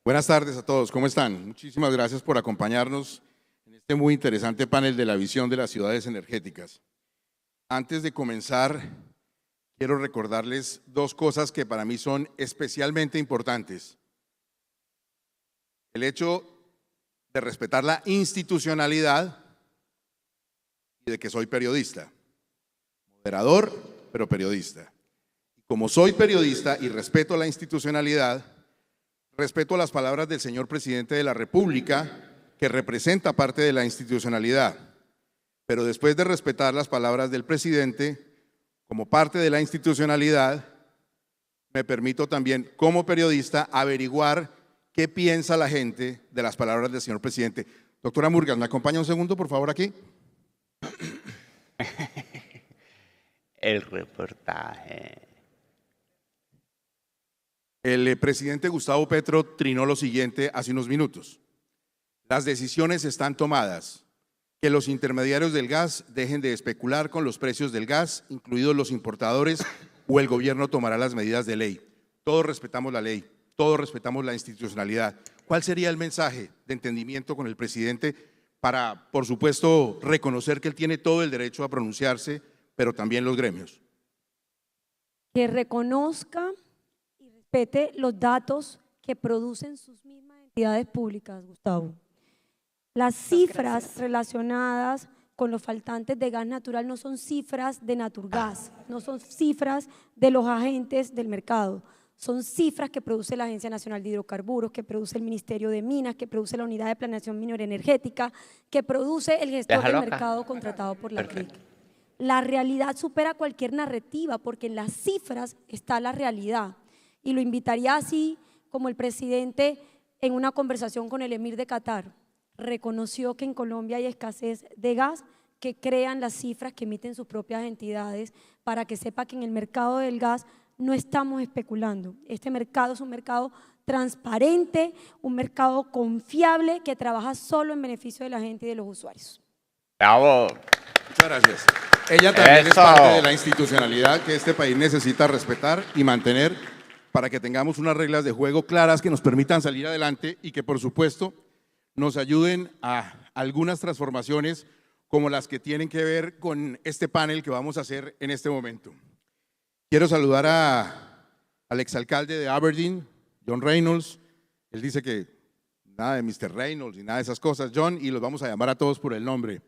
Buenas tardes a todos, ¿cómo están? Muchísimas gracias por acompañarnos en este muy interesante panel de la visión de las ciudades energéticas. Antes de comenzar, quiero recordarles dos cosas que para mí son especialmente importantes. El hecho de respetar la institucionalidad y de que soy periodista, moderador, pero periodista. Como soy periodista y respeto la institucionalidad, respeto las palabras del señor presidente de la República, que representa parte de la institucionalidad. Pero después de respetar las palabras del presidente, como parte de la institucionalidad, me permito también, como periodista, averiguar qué piensa la gente de las palabras del señor presidente. Doctora Murgas, ¿me acompaña un segundo, por favor, aquí? El reportaje. El presidente Gustavo Petro trinó lo siguiente hace unos minutos. Las decisiones están tomadas. Que los intermediarios del gas dejen de especular con los precios del gas, incluidos los importadores, o el gobierno tomará las medidas de ley. Todos respetamos la ley, todos respetamos la institucionalidad. ¿Cuál sería el mensaje de entendimiento con el presidente para, por supuesto, reconocer que él tiene todo el derecho a pronunciarse, pero también los gremios? Que reconozca y respete los datos que producen sus mismas entidades públicas, Gustavo. Las cifras relacionadas con los faltantes de gas natural no son cifras de Naturgas, no son cifras de los agentes del mercado, son cifras que produce la Agencia Nacional de Hidrocarburos, que produce el Ministerio de Minas, que produce la Unidad de Planeación Minera Energética, que produce el gestor del mercado contratado por la CRIC. La realidad supera cualquier narrativa porque en las cifras está la realidad. Y lo invitaría así como el presidente en una conversación con el emir de Qatar reconoció que en Colombia hay escasez de gas, que crean las cifras que emiten sus propias entidades para que sepa que en el mercado del gas no estamos especulando. Este mercado es un mercado transparente, un mercado confiable que trabaja solo en beneficio de la gente y de los usuarios. ¡Bravo! Muchas gracias. Ella también es parte de la institucionalidad que este país necesita respetar y mantener para que tengamos unas reglas de juego claras que nos permitan salir adelante y que, por supuesto, nos ayuden a algunas transformaciones como las que tienen que ver con este panel que vamos a hacer en este momento. Quiero saludar al exalcalde de Aberdeen, John Reynolds. Él dice que nada de Mr. Reynolds y nada de esas cosas, John, y los vamos a llamar a todos por el nombre.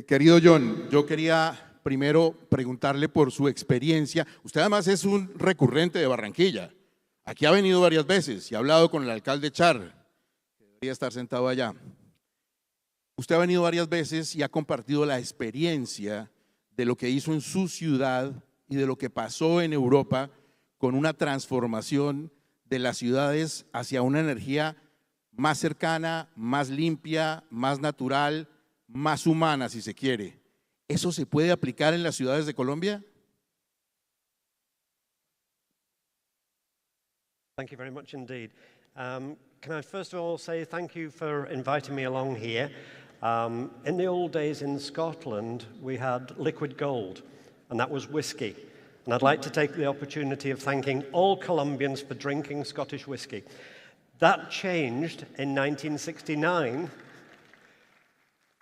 Querido John, yo quería primero preguntarle por su experiencia. Usted además es un recurrente de Barranquilla. Aquí ha venido varias veces y ha hablado con el alcalde Char, que debería estar sentado allá. Usted ha venido varias veces y ha compartido la experiencia de lo que hizo en su ciudad y de lo que pasó en Europa con una transformación de las ciudades hacia una energía más cercana, más limpia, más natural, más humana, si se quiere. ¿Eso se puede aplicar en las ciudades de Colombia? Thank you very much indeed. Can I first of all say thank you for inviting me along here. In the old days in Scotland, we had liquid gold, and that was whiskey. And I'd like to take the opportunity of thanking all Colombians for drinking Scottish whiskey. That changed in 1969.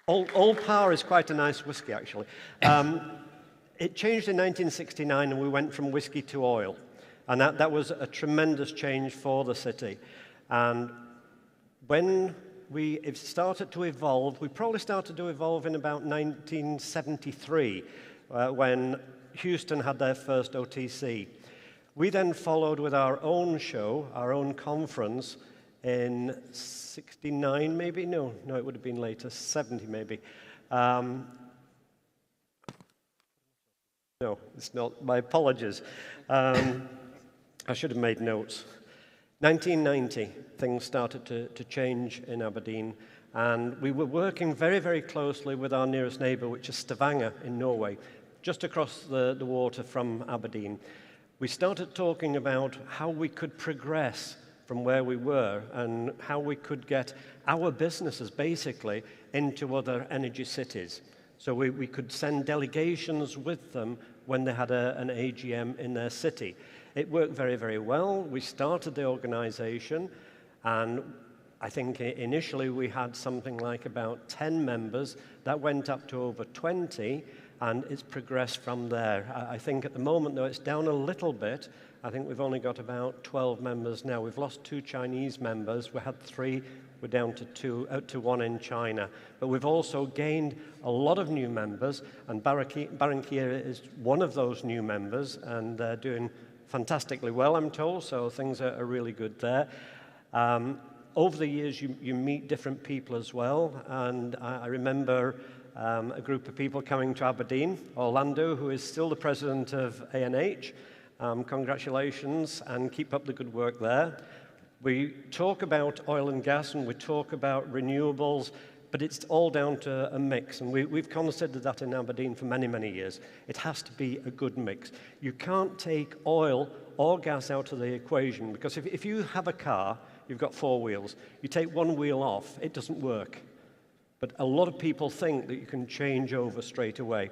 Old Power is quite a nice whiskey, actually. It changed in 1969, and we went from whiskey to oil. And that was a tremendous change for the city. And when it started to evolve, we probably started to evolve in about 1973, when Houston had their first OTC. We then followed with our own show, our own conference, in 69 maybe? No, it would have been later, 70 maybe. No, it's not, my apologies. I should have made notes. 1990, things started to change in Aberdeen, and we were working very, very closely with our nearest neighbour, which is Stavanger in Norway, just across the water from Aberdeen. We started talking about how we could progress from where we were and how we could get our businesses basically into other energy cities. So we could send delegations with them when they had an AGM in their city. It worked very, very well. We started the organization, And I think initially we had something like about 10 members. That went up to over 20, and it's progressed from there. I think at the moment, though, it's down a little bit. I think we've only got about 12 members now. We've lost 2 Chinese members. We had 3. We're down to 2, to 1 in China. But we've also gained a lot of new members, and Barranquilla is one of those new members, and they're doing fantastically well, I'm told, so things are really good there. Over the years, you meet different people as well, and I remember a group of people coming to Aberdeen, Orlando, who is still the president of ANH. Congratulations, and keep up the good work there. We talk about oil and gas, and we talk about renewables, but it's all down to a mix, and we've considered that in Aberdeen for many, many years. It has to be a good mix. You can't take oil or gas out of the equation, because if you have a car, you've got 4 wheels. You take one wheel off, it doesn't work. But a lot of people think that you can change over straight away.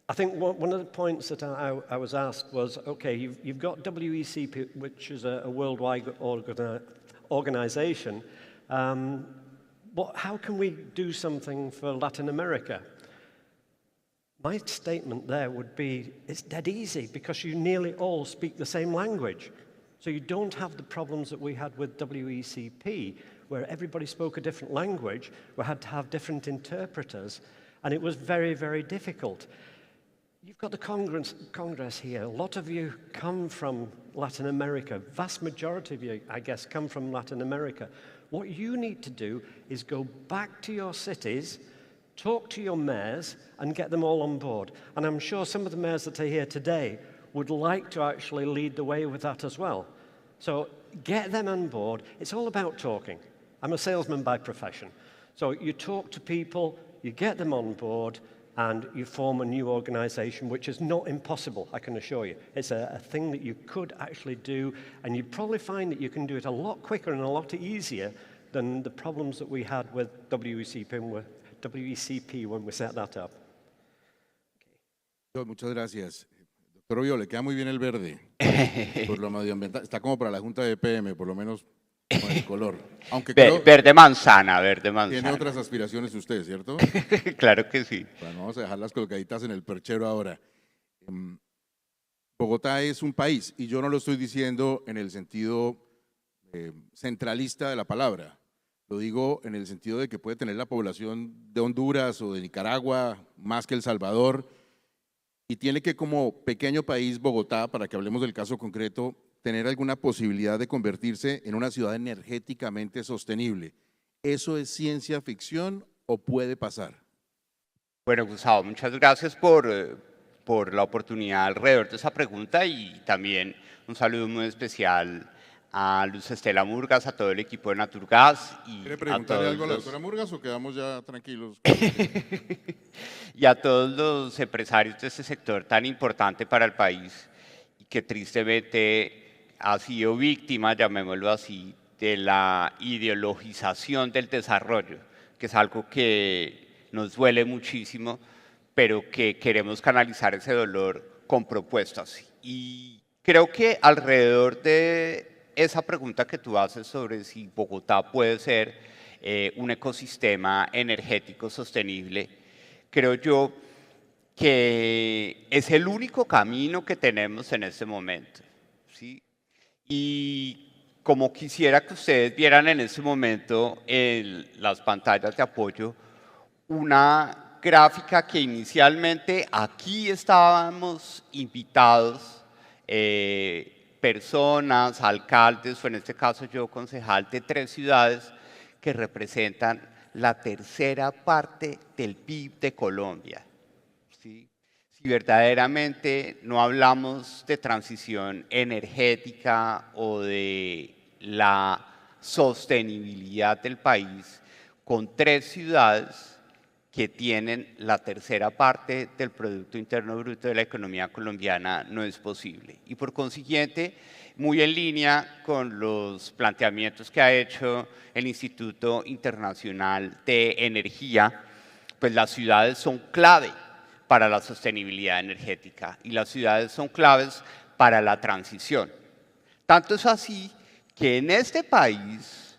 I think one of the points that I was asked was, okay, you've got WECP, which is a worldwide organization. How can we do something for Latin America? My statement there would be, it's dead easy, because you nearly all speak the same language. So you don't have the problems that we had with WECP, where everybody spoke a different language, we had to have different interpreters, and it was very, very difficult. You've got the Congress here. A lot of you come from Latin America. Vast majority of you, I guess, come from Latin America. What you need to do is go back to your cities, talk to your mayors, and get them all on board. And I'm sure some of the mayors that are here today would like to actually lead the way with that as well. So get them on board. It's all about talking. I'm a salesman by profession. So you talk to people, you get them on board, and you form a new organization, which is not impossible, I can assure you. It's a thing that you could actually do, and you'd probably find that you can do it a lot quicker and a lot easier than the problems that we had with WECP when we set that up. Muchas gracias. Doctor Oviedo, le queda muy bien el verde, por lo medioambiental. Está como para la Junta de PM, por lo menos con el color. Aunque verde manzana, verde manzana. Tiene otras aspiraciones usted, ¿cierto? Claro que sí. Bueno, vamos a dejarlas colgaditas en el perchero ahora. Bogotá es un país, y yo no lo estoy diciendo en el sentido centralista de la palabra. Lo digo en el sentido de que puede tener la población de Honduras o de Nicaragua, más que El Salvador, y tiene que, como pequeño país, Bogotá, para que hablemos del caso concreto, tener alguna posibilidad de convertirse en una ciudad energéticamente sostenible. ¿Eso es ciencia ficción o puede pasar? Bueno, Gustavo, muchas gracias por la oportunidad alrededor de esa pregunta, y también un saludo muy especial a Luz Estela Murgas, a todo el equipo de Naturgas. ¿Quiere preguntarle algo a la doctora Murgas o quedamos ya tranquilos? Y a todos los empresarios de este sector tan importante para el país, y que tristemente ha sido víctima, llamémoslo así, de la ideologización del desarrollo, que es algo que nos duele muchísimo, pero que queremos canalizar ese dolor con propuestas. Y creo que alrededor de esa pregunta que tú haces sobre si Bogotá puede ser un ecosistema energético sostenible, creo yo que es el único camino que tenemos en este momento, ¿sí? Y como quisiera que ustedes vieran en este momento en las pantallas de apoyo una gráfica que inicialmente aquí estábamos invitados, personas, alcaldes, o en este caso yo concejal de 3 ciudades que representan la tercera parte del PIB de Colombia, ¿sí? Si verdaderamente no hablamos de transición energética o de la sostenibilidad del país, con 3 ciudades que tienen la tercera parte del Producto Interno Bruto de la economía colombiana, no es posible. Y por consiguiente, muy en línea con los planteamientos que ha hecho el Instituto Internacional de Energía, pues las ciudades son clave para la sostenibilidad energética, y las ciudades son claves para la transición. Tanto es así que en este país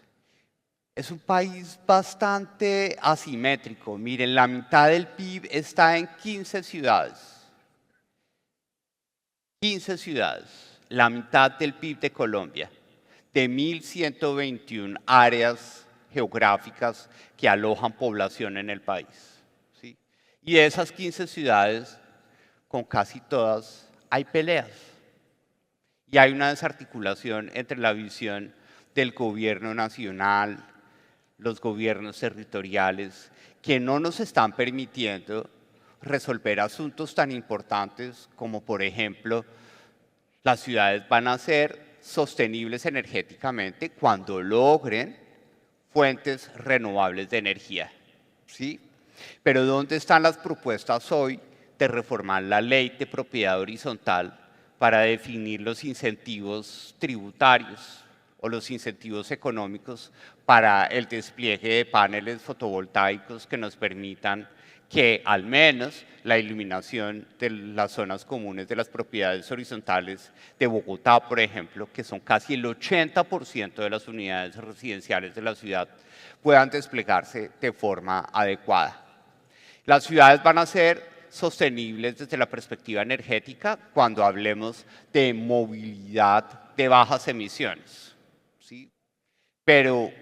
es un país bastante asimétrico. Miren, la mitad del PIB está en 15 ciudades. 15 ciudades, la mitad del PIB de Colombia, de 1.121 áreas geográficas que alojan población en el país. ¿Sí? Y de esas 15 ciudades, con casi todas hay peleas. Y hay una desarticulación entre la visión del gobierno nacional, los gobiernos territoriales, que no nos están permitiendo resolver asuntos tan importantes como, por ejemplo, las ciudades van a ser sostenibles energéticamente cuando logren fuentes renovables de energía. ¿Sí? Pero ¿dónde están las propuestas hoy de reformar la ley de propiedad horizontal para definir los incentivos tributarios o los incentivos económicos para el despliegue de paneles fotovoltaicos que nos permitan que al menos la iluminación de las zonas comunes de las propiedades horizontales de Bogotá, por ejemplo, que son casi el 80% de las unidades residenciales de la ciudad, puedan desplegarse de forma adecuada? Las ciudades van a ser sostenibles desde la perspectiva energética cuando hablemos de movilidad de bajas emisiones, ¿sí? Pero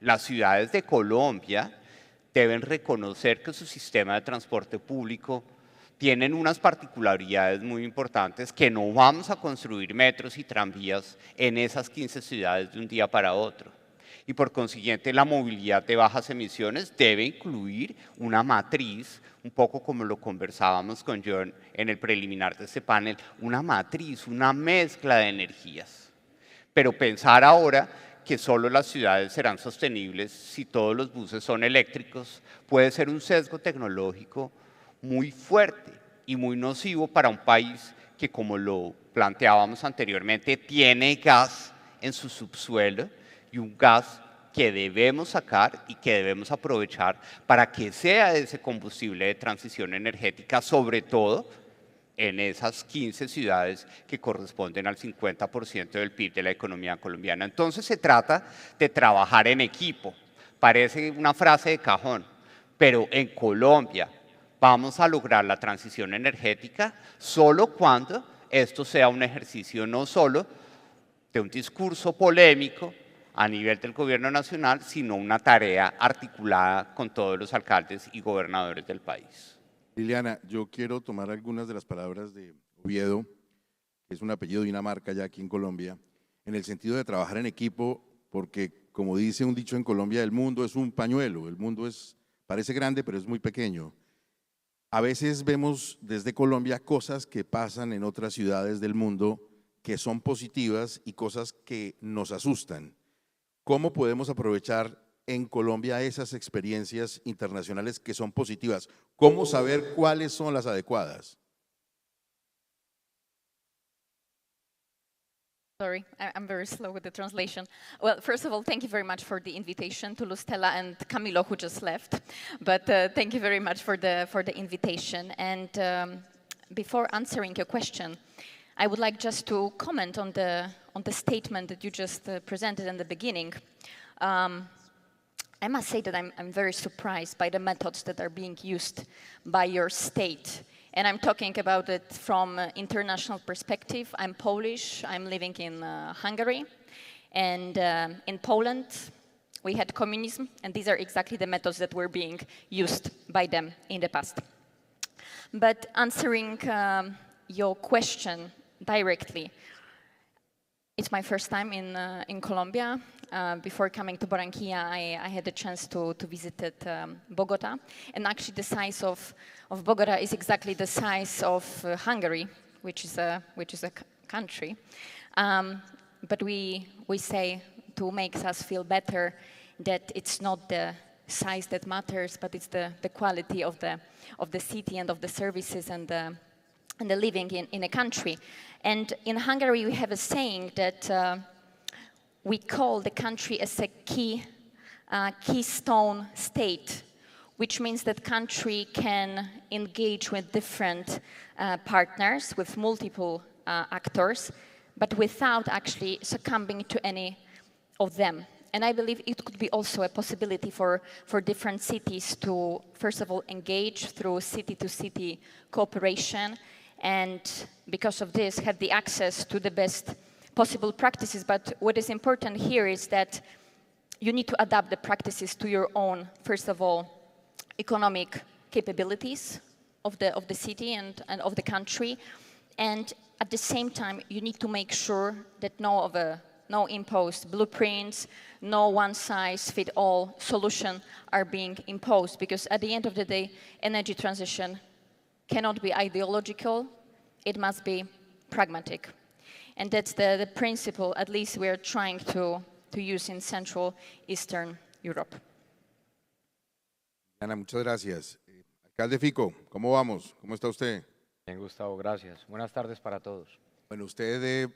las ciudades de Colombia deben reconocer que su sistema de transporte público tienen unas particularidades muy importantes, que no vamos a construir metros y tranvías en esas 15 ciudades de un día para otro. Y por consiguiente la movilidad de bajas emisiones debe incluir una matriz, un poco como lo conversábamos con John en el preliminar de este panel, una matriz, una mezcla de energías. Pero pensar ahora que solo las ciudades serán sostenibles si todos los buses son eléctricos puede ser un sesgo tecnológico muy fuerte y muy nocivo para un país que, como lo planteábamos anteriormente, tiene gas en su subsuelo y un gas que debemos sacar y que debemos aprovechar para que sea ese combustible de transición energética, sobre todo en esas 15 ciudades que corresponden al 50% del PIB de la economía colombiana. Entonces se trata de trabajar en equipo. Parece una frase de cajón, pero en Colombia vamos a lograr la transición energética solo cuando esto sea un ejercicio no solo de un discurso polémico a nivel del gobierno nacional, sino una tarea articulada con todos los alcaldes y gobernadores del país. Liliana, yo quiero tomar algunas de las palabras de Oviedo, que es un apellido y una marca ya aquí en Colombia, en el sentido de trabajar en equipo, porque como dice un dicho en Colombia, el mundo es un pañuelo, el mundo parece grande pero es muy pequeño. A veces vemos desde Colombia cosas que pasan en otras ciudades del mundo que son positivas y cosas que nos asustan. ¿Cómo podemos aprovechar en Colombia esas experiencias internacionales que son positivas? ¿Cómo saber cuáles son las adecuadas? Sorry, I'm very slow with the translation. Well, first of all, thank you very much for the invitation to Lustella and Camilo, who just left. But thank you very much for the invitation. And before answering your question, I would like just to comment on the statement that you just presented in the beginning. I must say that I'm very surprised by the methods that are being used by your state. And I'm talking about it from an international perspective. I'm Polish, I'm living in Hungary. And in Poland, we had communism, and these are exactly the methods that were being used by them in the past. But answering your question directly, it's my first time in Colombia. Before coming to Barranquilla, I had the chance to visit Bogota. And actually the size of Bogota is exactly the size of Hungary, which is a country. But we say, to make us feel better, that it's not the size that matters, but it's the quality of the city and of the services and the living in a country. And in Hungary, we have a saying that we call the country as a keystone state, which means that country can engage with different partners, with multiple actors, but without actually succumbing to any of them. And I believe it could be also a possibility for different cities to, first of all, engage through city-to-city cooperation, and because of this, have the access to the best possible practices. But what is important here is that you need to adapt the practices to your own, first of all, economic capabilities of the city and of the country. And at the same time, you need to make sure that no imposed blueprints, no one-size-fits-all solution are being imposed, because at the end of the day, energy transition cannot be ideological, it must be pragmatic. And that's the principle, at least we are trying to use in Central Eastern Europe. Ana, muchas gracias. Alcalde Fico, ¿cómo vamos? ¿Cómo está usted? Bien, Gustavo, gracias. Buenas tardes para todos. Bueno, usted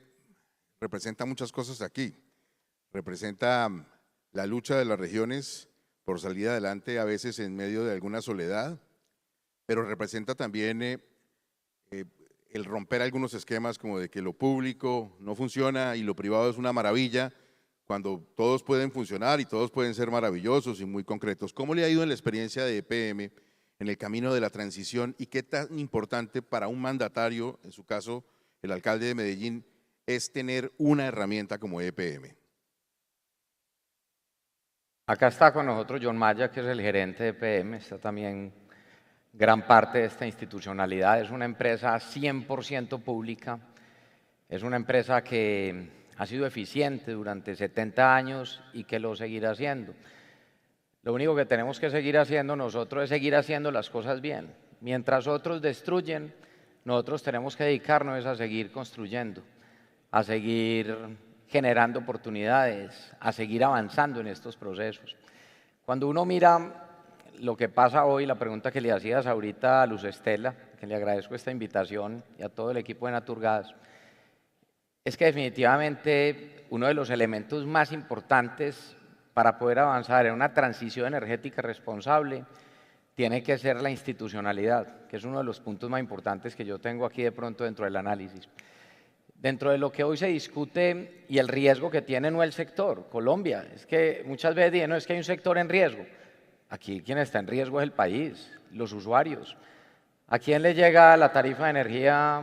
representa muchas cosas aquí. Representa la lucha de las regiones por salir adelante, a veces en medio de alguna soledad, pero representa también el romper algunos esquemas como de que lo público no funciona y lo privado es una maravilla, cuando todos pueden funcionar y todos pueden ser maravillosos y muy concretos. ¿Cómo le ha ido en la experiencia de EPM en el camino de la transición y qué tan importante para un mandatario, en su caso el alcalde de Medellín, es tener una herramienta como EPM? Acá está con nosotros John Maya, que es el gerente de EPM, está también gran parte de esta institucionalidad. Es una empresa 100% pública, es una empresa que ha sido eficiente durante 70 años y que lo seguirá haciendo. Lo único que tenemos que seguir haciendo nosotros es seguir haciendo las cosas bien. Mientras otros destruyen, nosotros tenemos que dedicarnos a seguir construyendo, a seguir generando oportunidades, a seguir avanzando en estos procesos. Cuando uno mira lo que pasa hoy, la pregunta que le hacías ahorita a Luz Estela, que le agradezco esta invitación, y a todo el equipo de Naturgas, es que definitivamente uno de los elementos más importantes para poder avanzar en una transición energética responsable tiene que ser la institucionalidad, que es uno de los puntos más importantes que yo tengo aquí de pronto dentro del análisis. Dentro de lo que hoy se discute y el riesgo que tiene no el sector, Colombia, es que muchas veces dicen, no, es que hay un sector en riesgo. Aquí quien está en riesgo es el país, los usuarios. ¿A quién le llega la tarifa de energía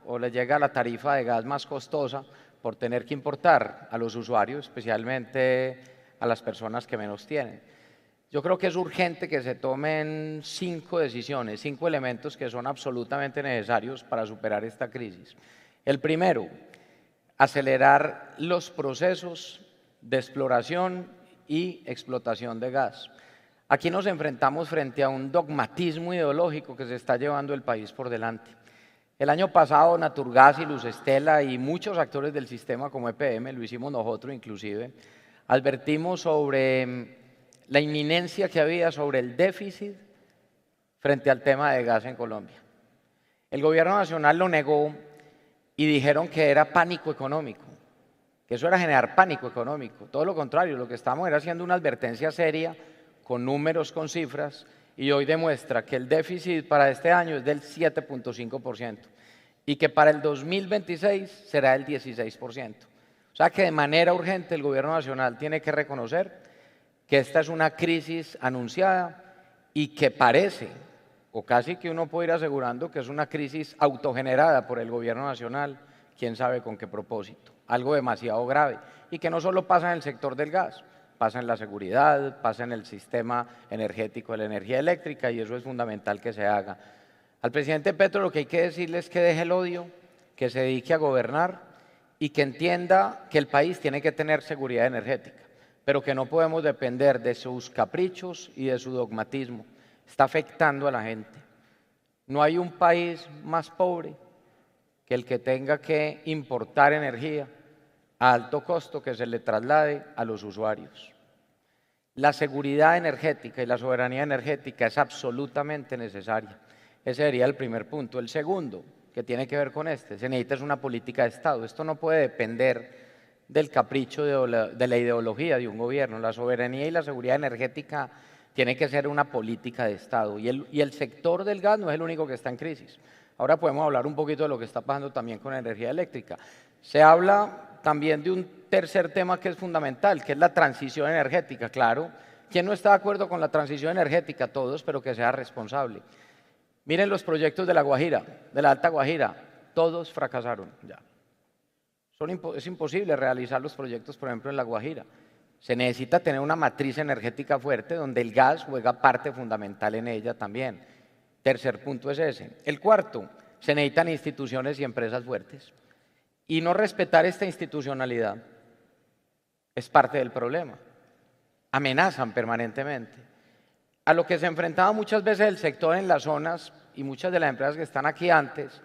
o le llega la tarifa de gas más costosa por tener que importar? A los usuarios, especialmente a las personas que menos tienen. Yo creo que es urgente que se tomen 5 decisiones, 5 elementos que son absolutamente necesarios para superar esta crisis. El primero, acelerar los procesos de exploración y explotación de gas. Aquí nos enfrentamos frente a un dogmatismo ideológico que se está llevando el país por delante. El año pasado Naturgas y Luz Estela y muchos actores del sistema como EPM, lo hicimos nosotros inclusive, advertimos sobre la inminencia que había sobre el déficit frente al tema de gas en Colombia. El gobierno nacional lo negó y dijeron que era pánico económico, que eso era generar pánico económico. Todo lo contrario, lo que estamos era haciendo una advertencia seria con números, con cifras, y hoy demuestra que el déficit para este año es del 7.5% y que para el 2026 será el 16%. O sea que de manera urgente el gobierno nacional tiene que reconocer que esta es una crisis anunciada y que parece, o casi que uno puede ir asegurando que es una crisis autogenerada por el gobierno nacional, quién sabe con qué propósito, algo demasiado grave, y que no solo pasa en el sector del gas, pasa en la seguridad, pasa en el sistema energético de la energía eléctrica, y eso es fundamental que se haga. Al presidente Petro lo que hay que decirle es que deje el odio, que se dedique a gobernar y que entienda que el país tiene que tener seguridad energética, pero que no podemos depender de sus caprichos y de su dogmatismo. Está afectando a la gente. No hay un país más pobre que el que tenga que importar energía a alto costo que se le traslade a los usuarios. La seguridad energética y la soberanía energética es absolutamente necesaria. Ese sería el primer punto. El segundo, que tiene que ver con se necesita es una política de Estado. Esto no puede depender del capricho de la ideología de un gobierno. La soberanía y la seguridad energética tiene que ser una política de Estado. Y el sector del gas no es el único que está en crisis. Ahora podemos hablar un poquito de lo que está pasando también con la energía eléctrica. Se habla también de un tercer tema que es fundamental, que es la transición energética. Claro, ¿quién no está de acuerdo con la transición energética? Todos, pero que sea responsable. Miren los proyectos de La Guajira, de la Alta Guajira, todos fracasaron ya. Es imposible realizar los proyectos, por ejemplo, en La Guajira. Se necesita tener una matriz energética fuerte donde el gas juega parte fundamental en ella también. Tercer punto es ese. El cuarto, se necesitan instituciones y empresas fuertes. Y no respetar esta institucionalidad es parte del problema. Amenazan permanentemente. A lo que se enfrentaba muchas veces el sector en las zonas y muchas de las empresas que están aquí antes,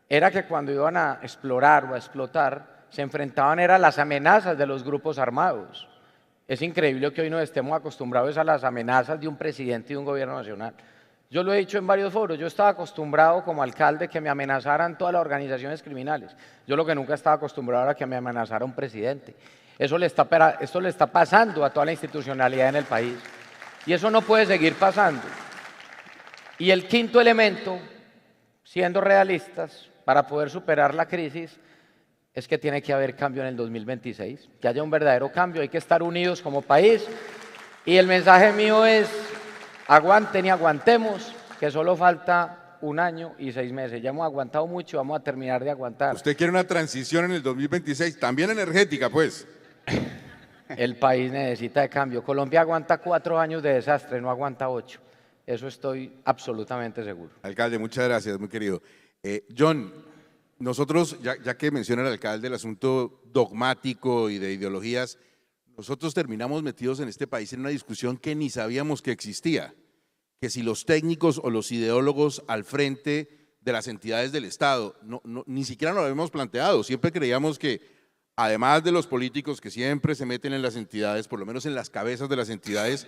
era que cuando iban a explorar o a explotar, se enfrentaban a las amenazas de los grupos armados. Es increíble que hoy no estemos acostumbrados a las amenazas de un presidente y de un gobierno nacional. Yo lo he dicho en varios foros, yo estaba acostumbrado como alcalde que me amenazaran todas las organizaciones criminales. Yo lo que nunca estaba acostumbrado era que me amenazara un presidente. Esto le está pasando a toda la institucionalidad en el país. Y eso no puede seguir pasando. Y el quinto elemento, siendo realistas, para poder superar la crisis, es que tiene que haber cambio en el 2026, que haya un verdadero cambio, hay que estar unidos como país. Y el mensaje mío es, aguanten y aguantemos, que solo falta 1 año y 6 meses. Ya hemos aguantado mucho, vamos a terminar de aguantar. ¿Usted quiere una transición en el 2026, también energética, pues? El país necesita de cambio. Colombia aguanta 4 años de desastre, no aguanta 8. Eso estoy absolutamente seguro. Alcalde, muchas gracias, muy querido. John, nosotros, ya que menciona el alcalde el asunto dogmático y de ideologías, nosotros terminamos metidos en este país en una discusión que ni sabíamos que existía, que si los técnicos o los ideólogos al frente de las entidades del Estado, ni siquiera nos lo habíamos planteado, siempre creíamos que además de los políticos que siempre se meten en las entidades, por lo menos en las cabezas de las entidades,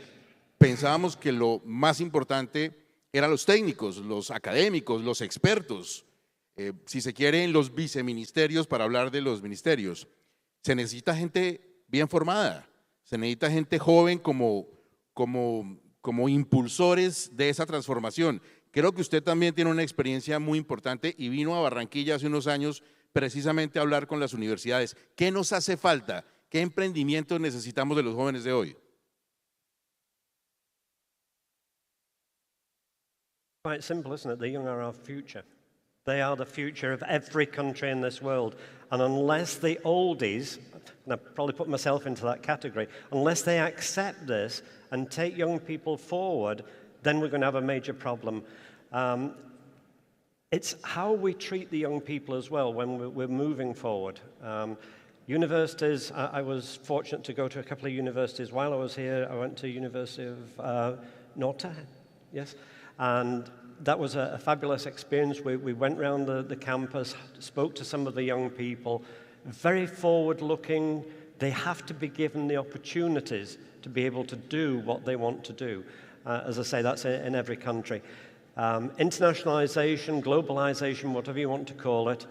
pensábamos que lo más importante eran los técnicos, los académicos, los expertos, si se quiere en los viceministerios para hablar de los ministerios. Se necesita gente bien formada, se necesita gente joven como impulsores de esa transformación. Creo que usted también tiene una experiencia muy importante y vino a Barranquilla hace unos años precisamente a hablar con las universidades. ¿Qué nos hace falta? ¿Qué emprendimientos necesitamos de los jóvenes de hoy? Quite simple, isn't it? The young are our future. They are the future of every country in this world. And unless the oldies, and I probably put myself into that category, unless they accept this and take young people forward, then we're going to have a major problem. It's how we treat the young people as well when we're moving forward. Universities, I was fortunate to go to a couple of universities. While I was here, I went to University of Norte, yes, and that was a fabulous experience. We went around the campus, spoke to some of the young people, very forward-looking. They have to be given the opportunities to be able to do what they want to do. As I say, that's in every country. Internationalization, globalization, whatever you want to call it,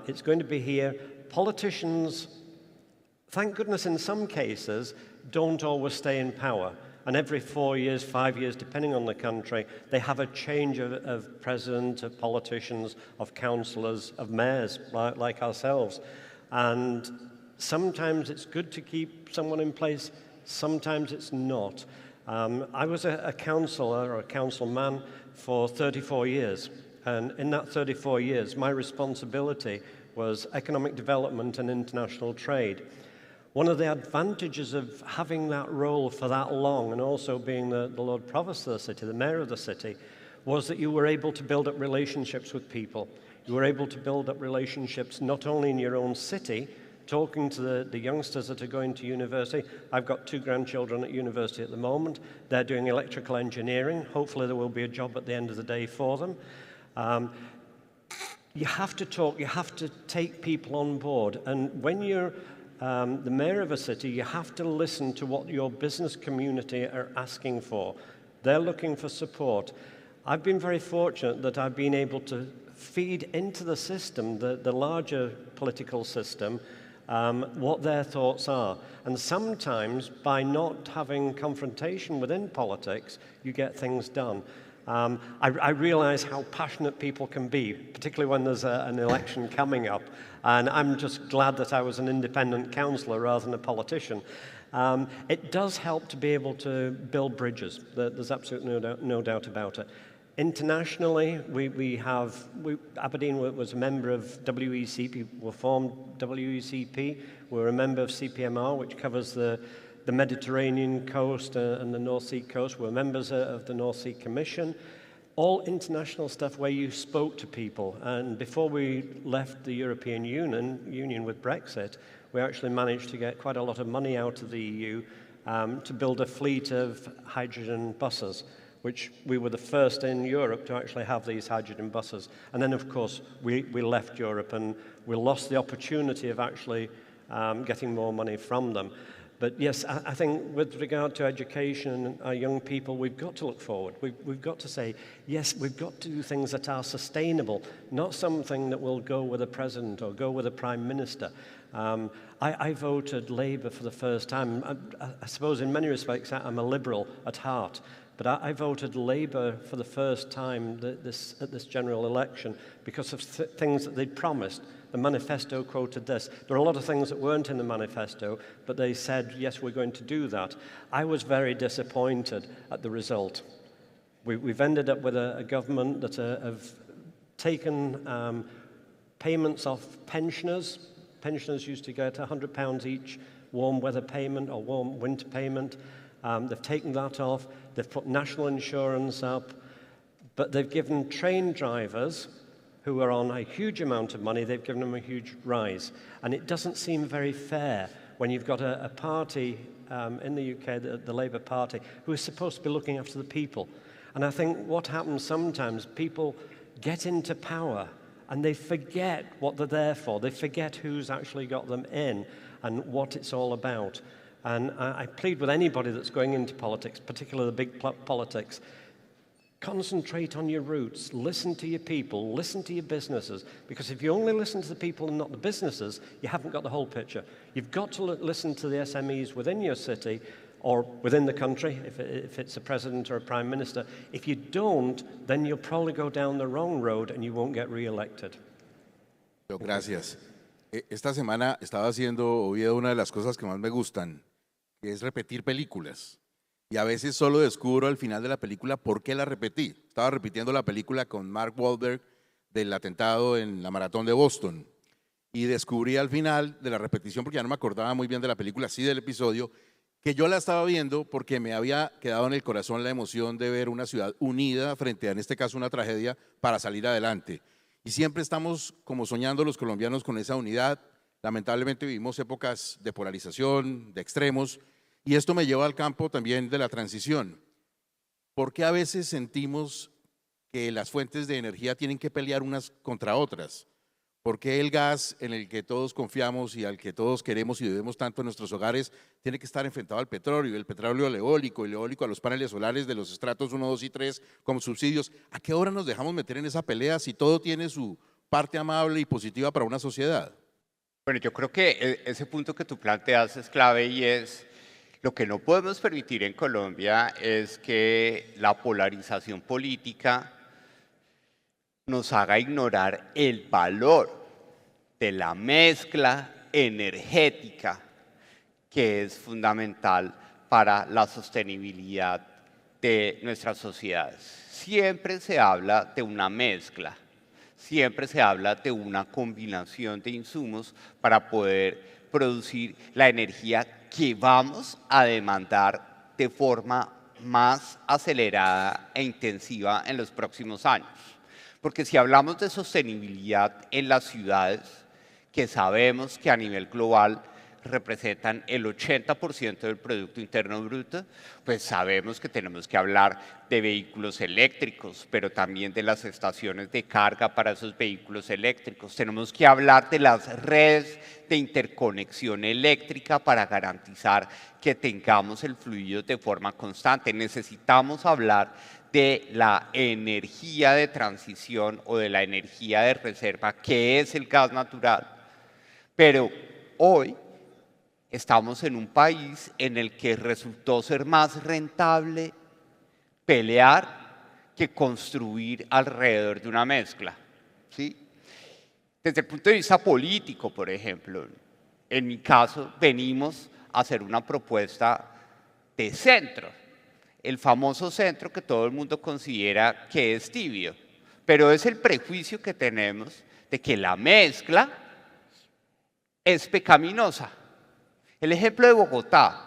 it's going to be here. Politicians, thank goodness in some cases, don't always stay in power. And every 4 years, 5 years, depending on the country, they have a change of president, of politicians, of councillors, of mayors, like ourselves. And sometimes it's good to keep someone in place, sometimes it's not. I was a councillor or a councilman for 34 years. And in that 34 years, my responsibility was economic development and international trade. One of the advantages of having that role for that long and also being the Lord Provost of the city, the mayor of the city, was that you were able to build up relationships with people. You were able to build up relationships not only in your own city, talking to the youngsters that are going to university. I've got 2 grandchildren at university at the moment. They're doing electrical engineering. Hopefully there will be a job at the end of the day for them. You have to talk, you have to take people on board. And when you're the mayor of a city, you have to listen to what your business community are asking for. They're looking for support. I've been very fortunate that I've been able to feed into the system, the larger political system, what their thoughts are. And sometimes by not having confrontation within politics, you get things done. I realize how passionate people can be, particularly when there's an election coming up. And I'm just glad that I was an independent councillor rather than a politician. It does help to be able to build bridges. There's absolutely no doubt about it. Internationally, Aberdeen was a member of WECP, we formed WECP. We're a member of CPMR, which covers the Mediterranean coast and the North Sea coast. We're members of the North Sea Commission. All international stuff where you spoke to people. And before we left the European Union with Brexit, we actually managed to get quite a lot of money out of the EU to build a fleet of hydrogen buses, which we were the first in Europe to actually have these hydrogen buses. And then, of course, we left Europe and we lost the opportunity of actually getting more money from them. But yes, I think with regard to education and our young people, we've got to look forward. We've got to say, yes, we've got to do things that are sustainable, not something that will go with a president or go with a prime minister. I voted Labour for the first time. I suppose in many respects I'm a liberal at heart, but I voted Labour for the first time at this general election because of things that they'd promised. The manifesto quoted this. There are a lot of things that weren't in the manifesto, but they said, yes, we're going to do that. I was very disappointed at the result. We've ended up with a government that have taken payments off pensioners. Pensioners used to get £100 each warm weather payment or warm winter payment. They've taken that off. They've put national insurance up. But they've given train drivers who are on a huge amount of money, they've given them a huge rise. And it doesn't seem very fair when you've got a party in the UK, the Labour Party, who is supposed to be looking after the people. And I think what happens sometimes, people get into power and they forget what they're there for. They forget who's actually got them in and what it's all about. And I plead with anybody that's going into politics, particularly the big politics, concentrate on your roots, listen to your people, listen to your businesses, because if you only listen to the people and not the businesses, you haven't got the whole picture. You've got to listen to the SMEs within your city or within the country, if it's a president or a prime minister. If you don't, then you'll probably go down the wrong road and you won't get re-elected. Gracias. Esta semana estaba haciendo, Oviedo, una de las cosas que más me gustan, que es repetir películas. Y a veces solo descubro al final de la película por qué la repetí. Estaba repitiendo la película con Mark Wahlberg del atentado en la maratón de Boston. Y descubrí al final de la repetición, porque ya no me acordaba muy bien de la película, sí del episodio, que yo la estaba viendo porque me había quedado en el corazón la emoción de ver una ciudad unida frente a, en este caso, una tragedia para salir adelante. Y siempre estamos como soñando los colombianos con esa unidad. Lamentablemente vivimos épocas de polarización, de extremos, y esto me lleva al campo también de la transición. ¿Por qué a veces sentimos que las fuentes de energía tienen que pelear unas contra otras? ¿Por qué el gas en el que todos confiamos y al que todos queremos y debemos tanto en nuestros hogares tiene que estar enfrentado al petróleo, el petróleo al eólico, el eólico a los paneles solares de los estratos 1, 2 y 3 como subsidios? ¿A qué hora nos dejamos meter en esa pelea si todo tiene su parte amable y positiva para una sociedad? Bueno, yo creo que ese punto que tú planteas es clave y es lo que no podemos permitir en Colombia es que la polarización política nos haga ignorar el valor de la mezcla energética que es fundamental para la sostenibilidad de nuestras sociedades. Siempre se habla de una mezcla, siempre se habla de una combinación de insumos para poder producir la energía que vamos a demandar de forma más acelerada e intensiva en los próximos años. Porque si hablamos de sostenibilidad en las ciudades, que sabemos que a nivel global representan el 80% del Producto Interno Bruto, pues sabemos que tenemos que hablar de vehículos eléctricos, pero también de las estaciones de carga para esos vehículos eléctricos. Tenemos que hablar de las redes de interconexión eléctrica para garantizar que tengamos el fluido de forma constante. Necesitamos hablar de la energía de transición o de la energía de reserva, que es el gas natural. Pero hoy estamos en un país en el que resultó ser más rentable pelear que construir alrededor de una mezcla, ¿sí? Desde el punto de vista político, por ejemplo, en mi caso, venimos a hacer una propuesta de centro, el famoso centro que todo el mundo considera que es tibio, pero es el prejuicio que tenemos de que la mezcla es pecaminosa. El ejemplo de Bogotá.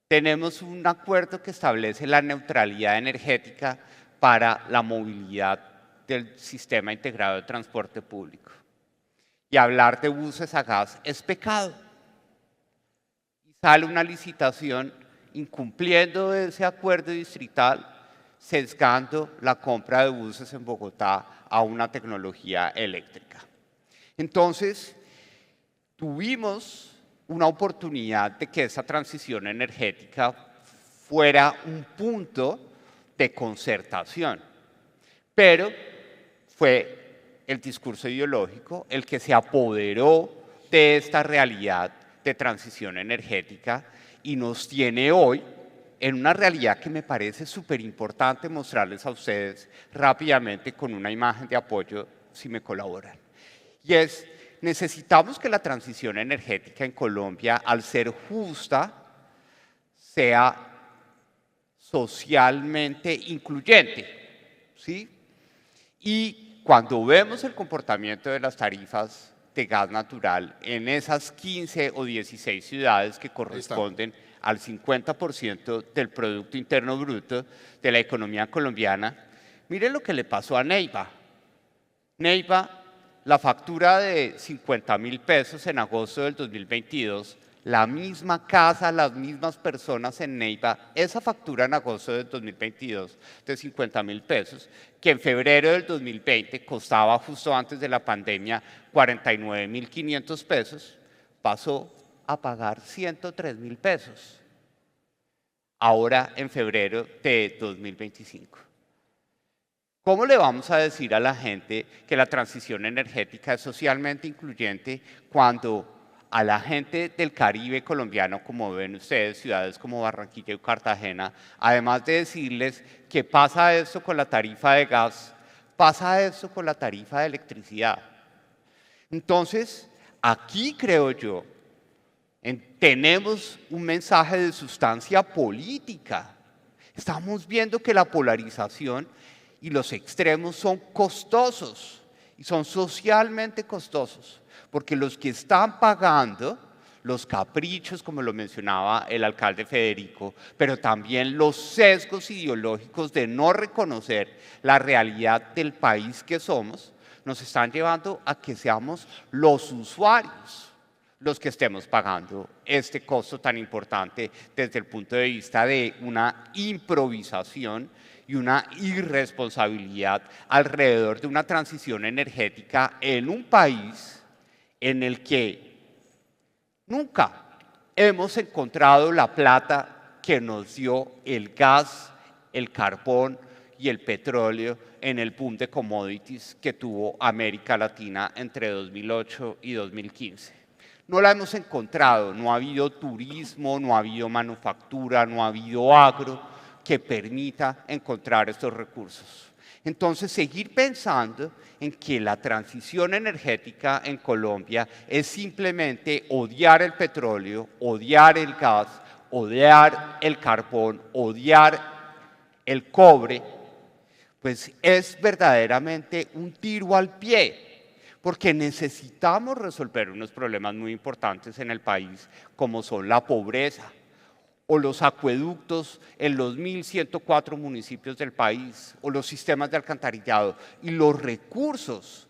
Tenemos un acuerdo que establece la neutralidad energética para la movilidad del sistema integrado de transporte público. Y hablar de buses a gas es pecado. Y sale una licitación incumpliendo ese acuerdo distrital, sesgando la compra de buses en Bogotá a una tecnología eléctrica. Entonces, tuvimos una oportunidad de que esa transición energética fuera un punto de concertación, pero fue el discurso ideológico el que se apoderó de esta realidad de transición energética y nos tiene hoy en una realidad que me parece súper importante mostrarles a ustedes rápidamente con una imagen de apoyo, si me colaboran. Y es, necesitamos que la transición energética en Colombia, al ser justa, sea socialmente incluyente, ¿sí? Y cuando vemos el comportamiento de las tarifas de gas natural en esas 15 o 16 ciudades que corresponden al 50% del Producto Interno Bruto de la economía colombiana, miren lo que le pasó a Neiva. Neiva, la factura de 50.000 pesos en agosto del 2022, la misma casa, las mismas personas en Neiva, esa factura en agosto del 2022 de 50.000 pesos, que en febrero del 2020 costaba justo antes de la pandemia 49.500 pesos, pasó a pagar 103.000 pesos, ahora en febrero de 2025. ¿Cómo le vamos a decir a la gente que la transición energética es socialmente incluyente cuando a la gente del Caribe colombiano, como ven ustedes, ciudades como Barranquilla y Cartagena, además de decirles que pasa esto con la tarifa de gas, pasa esto con la tarifa de electricidad? Entonces, aquí creo yo, tenemos un mensaje de sustancia política. Estamos viendo que la polarización y los extremos son costosos y son socialmente costosos, porque los que están pagando los caprichos, como lo mencionaba el alcalde Federico, pero también los sesgos ideológicos de no reconocer la realidad del país que somos, nos están llevando a que seamos los usuarios los que estemos pagando este costo tan importante desde el punto de vista de una improvisación y una irresponsabilidad alrededor de una transición energética en un país en el que nunca hemos encontrado la plata que nos dio el gas, el carbón y el petróleo en el boom de commodities que tuvo América Latina entre 2008 y 2015. No la hemos encontrado, no ha habido turismo, no ha habido manufactura, no ha habido agro que permita encontrar estos recursos. Entonces, seguir pensando en que la transición energética en Colombia es simplemente odiar el petróleo, odiar el gas, odiar el carbón, odiar el cobre, pues es verdaderamente un tiro al pie, porque necesitamos resolver unos problemas muy importantes en el país, como son la pobreza, o los acueductos en los 1.104 municipios del país, o los sistemas de alcantarillado, y los recursos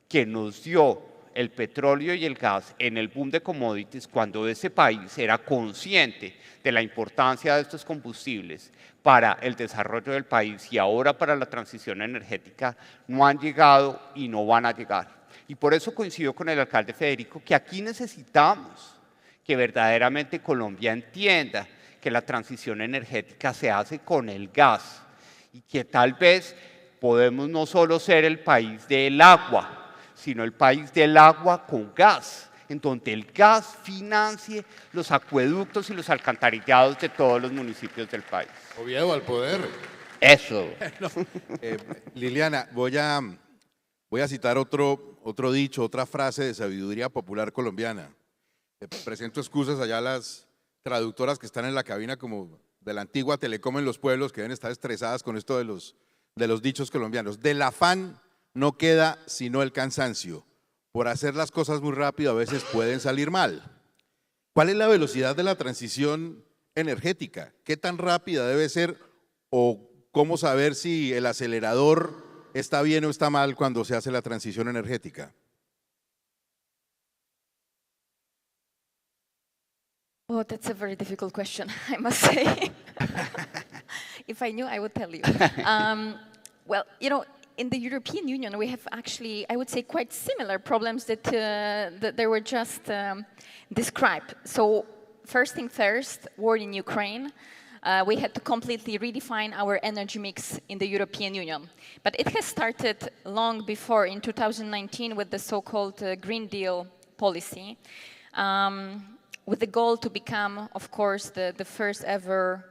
que nos dio el petróleo y el gas en el boom de commodities, cuando ese país era consciente de la importancia de estos combustibles para el desarrollo del país y ahora para la transición energética, no han llegado y no van a llegar. Y por eso coincido con el alcalde Federico que aquí necesitamos que verdaderamente Colombia entienda que la transición energética se hace con el gas y que tal vez podemos no solo ser el país del agua, sino el país del agua con gas, en donde el gas financie los acueductos y los alcantarillados de todos los municipios del país. Oviedo al poder. Eso. Liliana, voy a citar otro dicho, otra frase de sabiduría popular colombiana. Presento excusas allá a las traductoras que están en la cabina como de la antigua Telecom en los pueblos, que deben estar estresadas con esto de los dichos colombianos. Del afán no queda sino el cansancio. Por hacer las cosas muy rápido a veces pueden salir mal. ¿Cuál es la velocidad de la transición energética? ¿Qué tan rápida debe ser o cómo saber si el acelerador está bien o está mal cuando se hace la transición energética? Oh, that's a very difficult question, I must say. If I knew, I would tell you. Well, you know, in the European Union, we have actually, I would say, quite similar problems that they were just described. So, first thing first, war in Ukraine. We had to completely redefine our energy mix in the European Union. But it has started long before, in 2019, with the so-called Green Deal policy, with the goal to become, of course, the first ever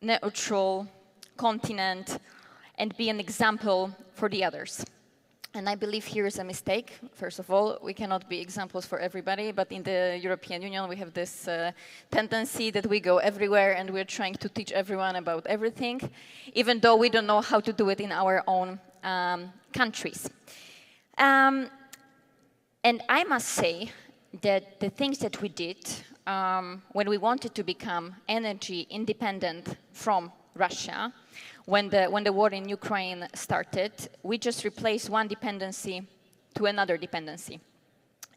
neutral continent and be an example for the others. And I believe here is a mistake. First of all, we cannot be examples for everybody, but in the European Union we have this tendency that we go everywhere and we're trying to teach everyone about everything, even though we don't know how to do it in our own countries. And I must say that the things that we did when we wanted to become energy independent from Russia, when the war in Ukraine started, we just replaced one dependency to another dependency.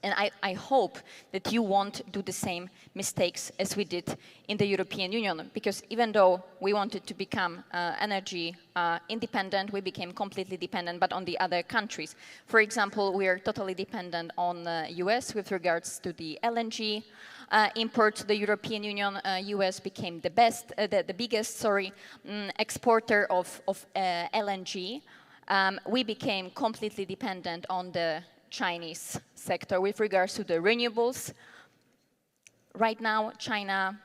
And I hope that you won't do the same mistakes as we did in the European Union, because even though we wanted to become energy independent, we became completely dependent, but on the other countries. For example, we are totally dependent on the US with regards to the LNG import to the European Union. US became the biggest exporter of LNG. We became completely dependent on the Chinese sector with regards to the renewables. Right now, China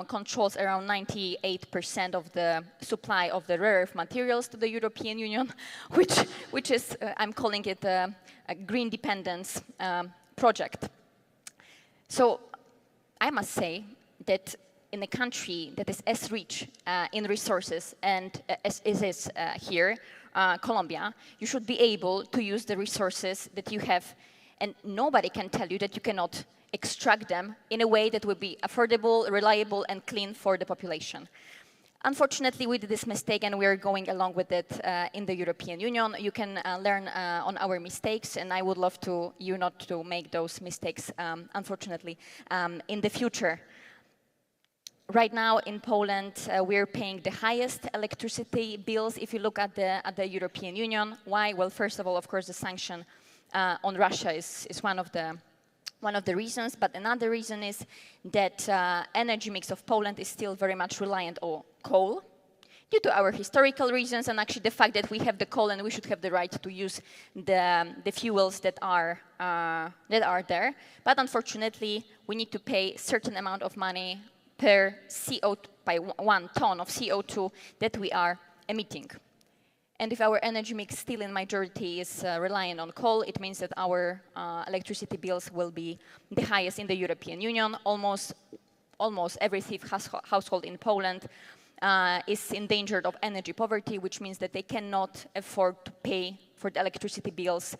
controls around 98% of the supply of the rare earth materials to the European Union, which is, I'm calling it a green dependence project. So I must say that in a country that is as rich in resources and as is here, Colombia, you should be able to use the resources that you have, and nobody can tell you that you cannot extract them in a way that will be affordable, reliable, and clean for the population. Unfortunately, we did this mistake, and we are going along with it in the European Union. You can learn on our mistakes, and I would love you not to make those mistakes, unfortunately, in the future. Right now in Poland, we're paying the highest electricity bills if you look at the European Union. Why? Well, first of all, of course, the sanction on Russia is one of the reasons, but another reason is that energy mix of Poland is still very much reliant on coal due to our historical reasons and actually the fact that we have the coal and we should have the right to use the fuels that are there. But unfortunately, we need to pay a certain amount of money per by 1 ton of CO2 that we are emitting. And if our energy mix still in majority is reliant on coal, it means that our electricity bills will be the highest in the European Union. Almost every fifth household in Poland is in danger of energy poverty, which means that they cannot afford to pay for the electricity bills,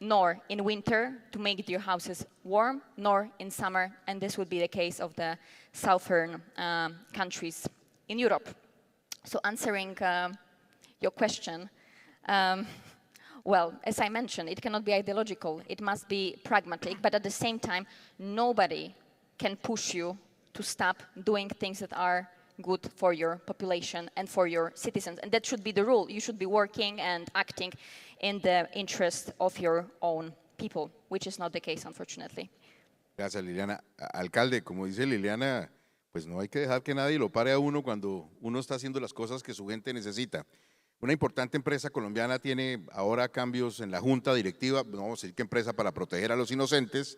nor in winter to make their houses warm, nor in summer, and this would be the case of the southern countries in Europe. So answering your question, well, as I mentioned, it cannot be ideological, it must be pragmatic, but at the same time, nobody can push you to stop doing things that are good for your population and for your citizens. And that should be the rule. You should be working and acting in the interest of your own people, which is not the case, unfortunately. Gracias, Liliana. Alcalde, como dice Liliana, pues no hay que dejar que nadie lo pare a uno cuando uno está haciendo las cosas que su gente necesita. Una importante empresa colombiana tiene ahora cambios en la junta directiva, no vamos a decir qué empresa para proteger a los inocentes,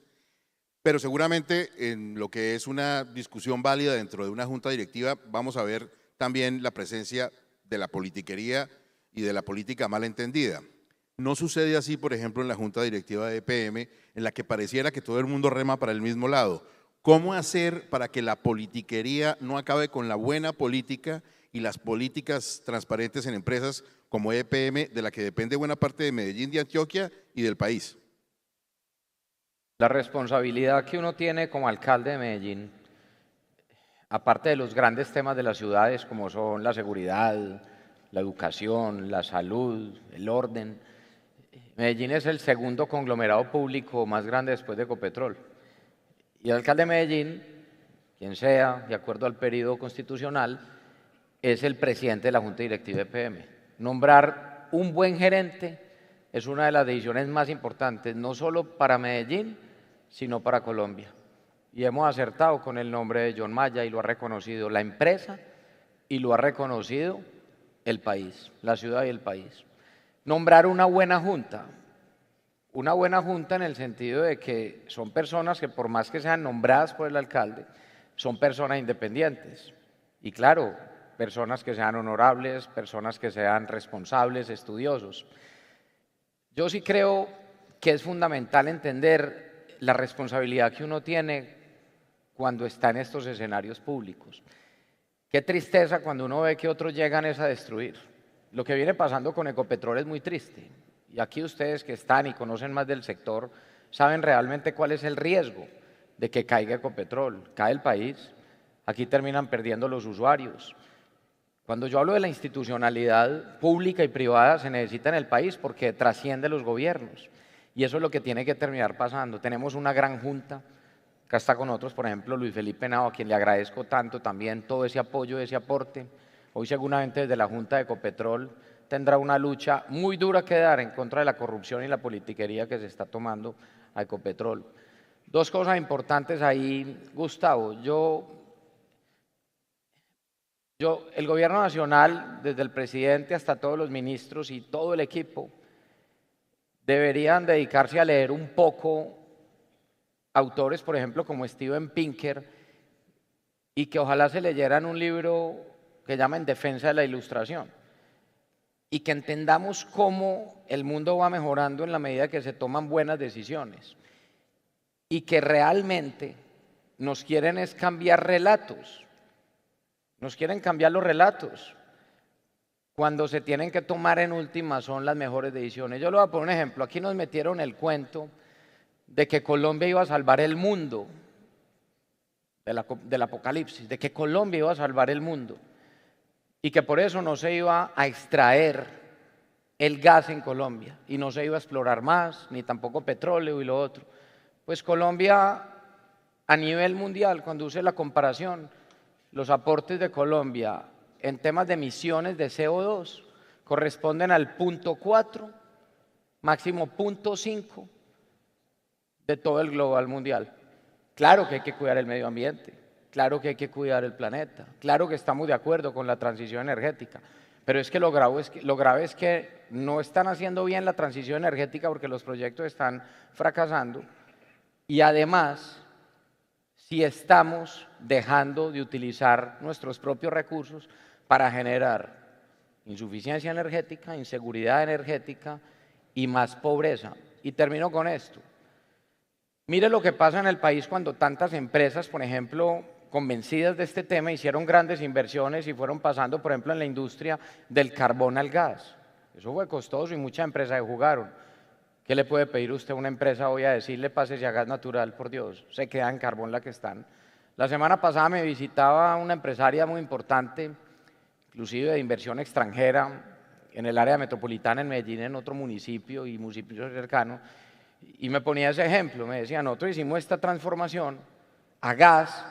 pero seguramente en lo que es una discusión válida dentro de una junta directiva vamos a ver también la presencia de la politiquería y de la política mal entendida. No sucede así, por ejemplo, en la Junta Directiva de EPM, en la que pareciera que todo el mundo rema para el mismo lado. ¿Cómo hacer para que la politiquería no acabe con la buena política y las políticas transparentes en empresas como EPM, de la que depende buena parte de Medellín, de Antioquia y del país? La responsabilidad que uno tiene como alcalde de Medellín, aparte de los grandes temas de las ciudades como son la seguridad, la educación, la salud, el orden, Medellín es el segundo conglomerado público más grande después de Ecopetrol. Y el alcalde de Medellín, quien sea, de acuerdo al periodo constitucional, es el presidente de la Junta Directiva de EPM. Nombrar un buen gerente es una de las decisiones más importantes, no solo para Medellín, sino para Colombia. Y hemos acertado con el nombre de John Maya y lo ha reconocido la empresa y lo ha reconocido el país, la ciudad y el país. Nombrar una buena junta en el sentido de que son personas que por más que sean nombradas por el alcalde, son personas independientes. Y claro, personas que sean honorables, personas que sean responsables, estudiosos. Yo sí creo que es fundamental entender la responsabilidad que uno tiene cuando está en estos escenarios públicos. Qué tristeza cuando uno ve que otros llegan a destruir. Lo que viene pasando con Ecopetrol es muy triste. Y aquí ustedes que están y conocen más del sector, saben realmente cuál es el riesgo de que caiga Ecopetrol. Cae el país, aquí terminan perdiendo los usuarios. Cuando yo hablo de la institucionalidad pública y privada se necesita en el país porque trasciende los gobiernos. Y eso es lo que tiene que terminar pasando. Tenemos una gran junta, acá está con nosotros, por ejemplo, Luis Felipe Henao, a quien le agradezco tanto también todo ese apoyo, ese aporte. Hoy seguramente desde la Junta de Ecopetrol tendrá una lucha muy dura que dar en contra de la corrupción y la politiquería que se está tomando a Ecopetrol. Dos cosas importantes ahí, Gustavo. El gobierno nacional, desde el presidente hasta todos los ministros y todo el equipo, deberían dedicarse a leer un poco autores, por ejemplo, como Steven Pinker, y que ojalá se leyeran un libro que llama En defensa de la ilustración, y que entendamos cómo el mundo va mejorando en la medida que se toman buenas decisiones, y que realmente nos quieren es cambiar relatos, nos quieren cambiar los relatos, cuando se tienen que tomar en última son las mejores decisiones. Yo le voy a poner un ejemplo, aquí nos metieron el cuento de que Colombia iba a salvar el mundo, del apocalipsis, de que Colombia iba a salvar el mundo y que por eso no se iba a extraer el gas en Colombia y no se iba a explorar más, ni tampoco petróleo y lo otro. Pues Colombia, a nivel mundial, cuando use la comparación, los aportes de Colombia en temas de emisiones de CO2 corresponden al 0.4, máximo 0.5 de todo el global mundial. Claro que hay que cuidar el medio ambiente, claro que hay que cuidar el planeta, claro que estamos de acuerdo con la transición energética, pero es que lo grave es que no están haciendo bien la transición energética porque los proyectos están fracasando y además si estamos dejando de utilizar nuestros propios recursos para generar insuficiencia energética, inseguridad energética y más pobreza. Y termino con esto. Mire lo que pasa en el país cuando tantas empresas, por ejemplo, convencidas de este tema, hicieron grandes inversiones y fueron pasando, por ejemplo, en la industria del carbón al gas. Eso fue costoso y muchas empresas se jugaron. ¿Qué le puede pedir usted a una empresa hoy a decirle pásese a gas natural? Por Dios, se queda en carbón la que están. La semana pasada me visitaba una empresaria muy importante, inclusive de inversión extranjera, en el área metropolitana, en Medellín, en otro municipio y municipios cercanos, y me ponía ese ejemplo, me decía, nosotros hicimos esta transformación a gas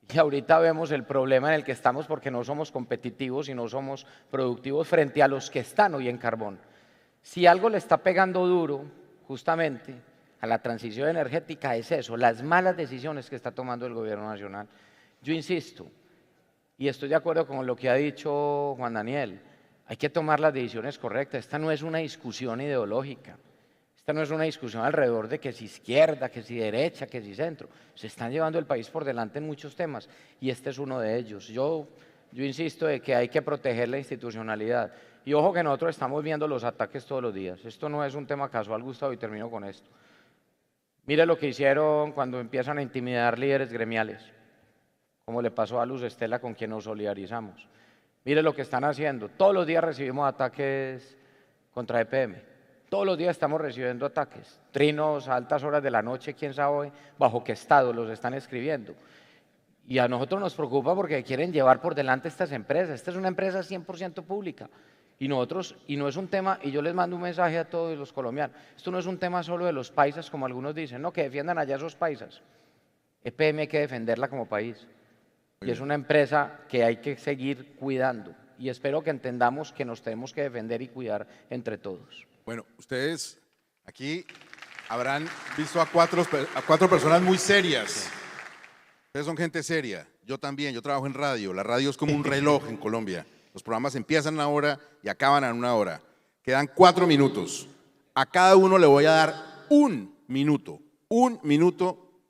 y ahorita vemos el problema en el que estamos porque no somos competitivos y no somos productivos frente a los que están hoy en carbón. Si algo le está pegando duro, justamente, a la transición energética es eso, las malas decisiones que está tomando el gobierno nacional. Yo insisto, y estoy de acuerdo con lo que ha dicho Juan Daniel, hay que tomar las decisiones correctas. Esta no es una discusión ideológica, esta no es una discusión alrededor de que si izquierda, que si derecha, que si centro. Se están llevando el país por delante en muchos temas y este es uno de ellos. Yo Yo insisto de que hay que proteger la institucionalidad. Y ojo que nosotros estamos viendo los ataques todos los días. Esto no es un tema casual, Gustavo, y termino con esto. Mire lo que hicieron cuando empiezan a intimidar líderes gremiales, como le pasó a Luz Estela, con quien nos solidarizamos. Mire lo que están haciendo. Todos los días recibimos ataques contra EPM. Todos los días estamos recibiendo ataques. Trinos a altas horas de la noche, quién sabe bajo qué estado los están escribiendo. Y a nosotros nos preocupa porque quieren llevar por delante estas empresas. Esta es una empresa 100% pública. Y nosotros, y no es un tema, y yo les mando un mensaje a todos los colombianos, esto no es un tema solo de los paisas, como algunos dicen, no, que defiendan allá esos paisas. EPM hay que defenderla como país. Y es una empresa que hay que seguir cuidando. Y espero que entendamos que nos tenemos que defender y cuidar entre todos. Bueno, ustedes aquí habrán visto a cuatro personas muy serias. Ustedes son gente seria. Yo también, yo trabajo en radio. La radio es como un reloj en Colombia. Los programas empiezan a una hora y acaban en una hora. Quedan 4 minutos. A cada uno le voy a dar un minuto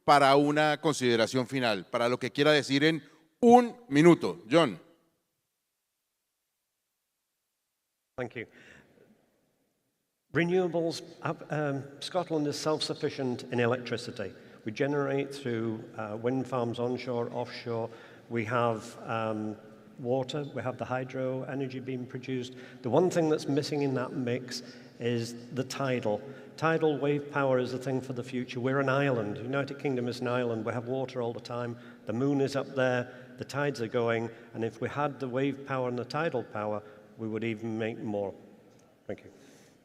para una consideración final, para lo que quiera decir en 1 minuto. John. Thank you. Renewables, Scotland is self-sufficient in electricity. We generate through wind farms onshore, offshore. We have water, we have the hydro energy being produced. The one thing that's missing in that mix is the tidal. Tidal wave power is the thing for the future. We're an island. United Kingdom is an island. We have water all the time. The moon is up there. The tides are going. And if we had the wave power and the tidal power, we would even make more. Thank you.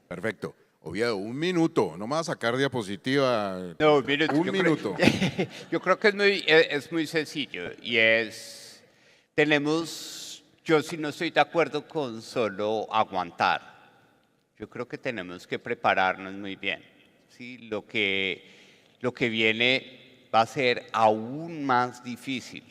Perfecto. Oviedo, 1 minuto. No me vas a sacar diapositiva. No, un minuto. Un minuto. Yo creo que es muy sencillo y yo sí no estoy de acuerdo con solo aguantar. Yo creo que tenemos que prepararnos muy bien. ¿Sí? Lo que viene va a ser aún más difícil,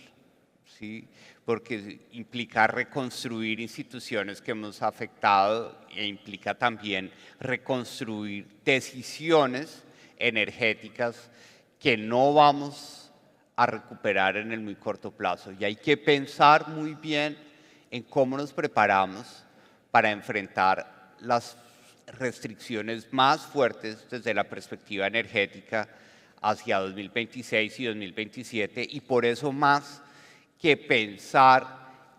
¿sí? Porque implica reconstruir instituciones que hemos afectado e implica también reconstruir decisiones energéticas que no vamos a recuperar en el muy corto plazo. Y hay que pensar muy bien en cómo nos preparamos para enfrentar las restricciones más fuertes desde la perspectiva energética hacia 2026 y 2027, y por eso más que pensar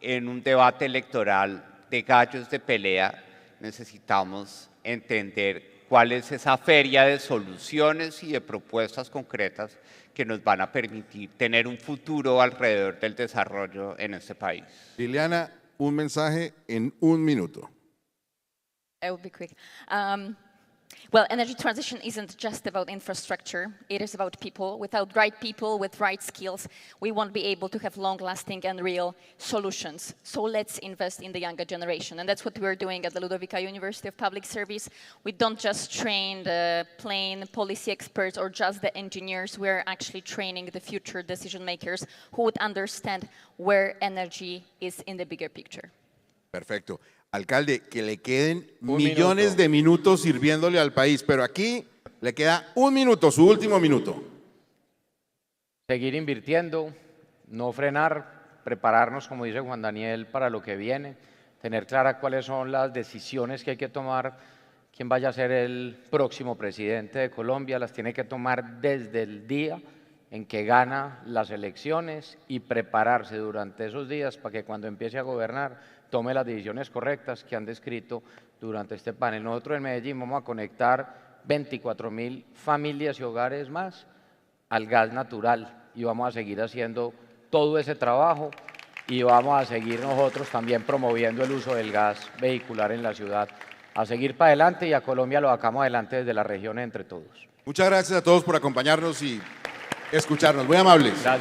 en un debate electoral de gallos de pelea, necesitamos entender cuál es esa feria de soluciones y de propuestas concretas que nos van a permitir tener un futuro alrededor del desarrollo en este país. Liliana, un mensaje en 1 minuto. I will be quick. Well, energy transition isn't just about infrastructure. It is about people. Without right people with right skills, we won't be able to have long-lasting and real solutions. So let's invest in the younger generation. And that's what we're doing at the Ludovica University of Public Service. We don't just train the plain policy experts or just the engineers. We're actually training the future decision makers who would understand where energy is in the bigger picture. Perfecto. Alcalde, que le queden millones de minutos sirviéndole al país, pero aquí le queda 1 minuto, su último minuto. Seguir invirtiendo, no frenar, prepararnos, como dice Juan Daniel, para lo que viene, tener claras cuáles son las decisiones que hay que tomar, quién vaya a ser el próximo presidente de Colombia, las tiene que tomar desde el día en que gana las elecciones y prepararse durante esos días para que cuando empiece a gobernar tome las decisiones correctas que han descrito durante este panel. Nosotros en Medellín vamos a conectar 24.000 familias y hogares más al gas natural y vamos a seguir haciendo todo ese trabajo y vamos a seguir nosotros también promoviendo el uso del gas vehicular en la ciudad, a seguir para adelante, y a Colombia lo sacamos adelante desde la región entre todos. Muchas gracias a todos por acompañarnos y escucharnos. Muy amables. Gracias.